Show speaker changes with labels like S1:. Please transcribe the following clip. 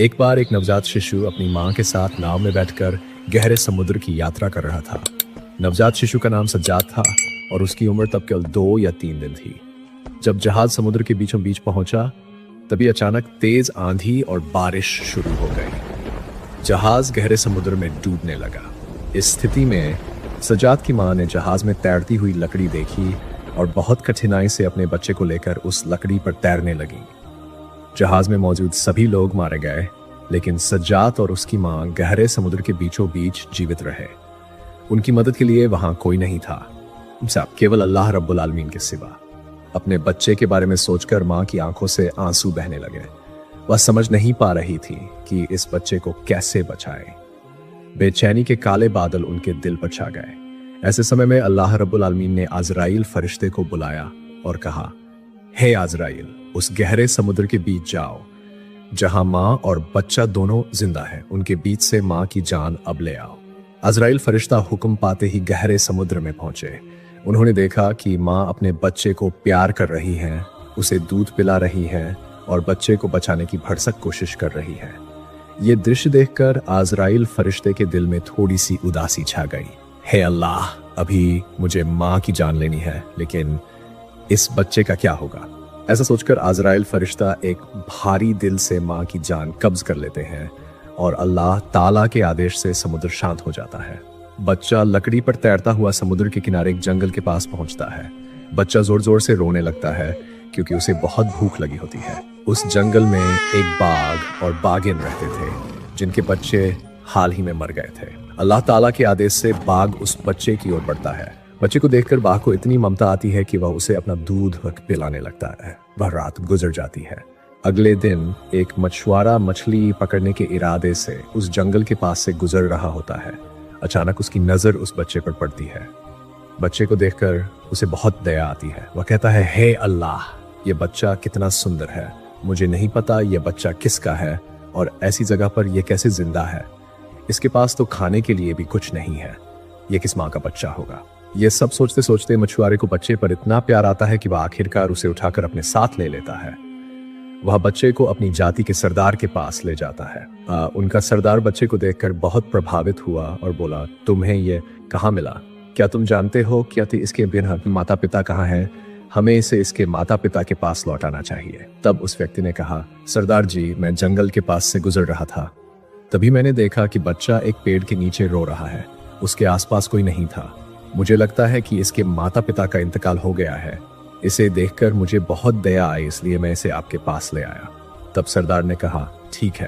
S1: एक बार एक नवजात शिशु अपनी मां के साथ नाव में बैठकर गहरे समुद्र की यात्रा कर रहा था। नवजात शिशु का नाम सज्जाद था और उसकी उम्र तब केवल 2 या 3 दिन थी। जब जहाज समुद्र के बीचों बीच पहुंचा, तभी अचानक तेज आंधी और बारिश शुरू हो गई। जहाज गहरे समुद्र में डूबने लगा। इस स्थिति में सज्जाद की मां ने जहाज में तैरती हुई लकड़ी देखी और बहुत कठिनाई से अपने बच्चे को लेकर उस लकड़ी पर तैरने लगी। जहाज में मौजूद सभी लोग मारे गए, लेकिन सज्जाद और उसकी मां गहरे समुद्र के बीचों बीच जीवित रहे। उनकी मदद के लिए वहां कोई नहीं था, सब केवल अल्लाह रब्बुल आलमीन के सिवा। अपने बच्चे के बारे में सोचकर मां की आंखों से आंसू बहने लगे। वह समझ नहीं पा रही थी कि इस बच्चे को कैसे बचाए। बेचैनी के काले बादल उनके दिल पर छा गए। ऐसे समय में अल्लाह रब्बुल आलमीन ने आजराइल फरिश्ते को बुलाया और कहा, हे आजराइल, उस गहरे समुद्र के बीच जाओ जहां मां और बच्चा दोनों जिंदा है। उनके बीच से मां की जान अब ले आओ। आजराइल फरिश्ता हुक्म पाते ही गहरे समुद्र में पहुंचे। उन्होंने देखा कि मां अपने बच्चे को प्यार कर रही है, उसे दूध पिला रही है और बच्चे को बचाने की भरसक कोशिश कर रही है। ये दृश्य देखकर आजराइल फरिश्ते के दिल में थोड़ी सी उदासी छा गई। हे अल्लाह, अभी मुझे मां की जान लेनी है, लेकिन इस बच्चे का क्या होगा? ऐसा सोचकर आजराइल फरिश्ता एक भारी दिल से मां की जान कब्ज कर लेते हैं और अल्लाह ताला के आदेश से समुद्र शांत हो जाता है। बच्चा लकड़ी पर तैरता हुआ समुद्र के किनारे एक जंगल के पास पहुंचता है। बच्चा जोर जोर से रोने लगता है क्योंकि उसे बहुत भूख लगी होती है। उस जंगल में एक बाघ और बाघिन रहते थे जिनके बच्चे हाल ही में मर गए थे। अल्लाह ताला के आदेश से बाघ उस बच्चे की ओर बढ़ता है। बच्चे को देखकर बाघ को इतनी ममता आती है कि वह उसे अपना दूध पिलाने लगता है। वह रात गुजर जाती है। अगले दिन एक मछुआरा मछली पकड़ने के इरादे से उस जंगल के पास से गुजर रहा होता है। अचानक उसकी नजर उस बच्चे पर पड़ती है। बच्चे को देखकर उसे बहुत दया आती है। वह कहता है, हे अल्लाह, ये बच्चा कितना सुंदर है। मुझे नहीं पता यह बच्चा किसका है और ऐसी जगह पर यह कैसे जिंदा है। इसके पास तो खाने के लिए भी कुछ नहीं है। यह किस माँ का बच्चा होगा? ये सब सोचते सोचते मछुआरे को बच्चे पर इतना प्यार आता है कि वह आखिरकार उसे उठाकर अपने साथ ले लेता है। वह बच्चे को अपनी जाति के सरदार के पास ले जाता है। उनका सरदार बच्चे को देखकर बहुत प्रभावित हुआ और बोला, तुम्हें ये कहाँ मिला? क्या तुम जानते हो क्या इसके बिना माता पिता कहाँ हैं? हमें इसे इसके माता पिता के पास लौटाना चाहिए। तब उस व्यक्ति ने कहा, सरदार जी, मैं जंगल के पास से गुजर रहा था, तभी मैंने देखा कि बच्चा एक पेड़ के नीचे रो रहा है। उसके आसपास कोई नहीं था। मुझे लगता है कि इसके माता पिता का इंतकाल हो गया है। इसे देखकर मुझे बहुत दया आई, इसलिए मैं इसे आपके पास ले आया। तब सरदार ने कहा, ठीक है,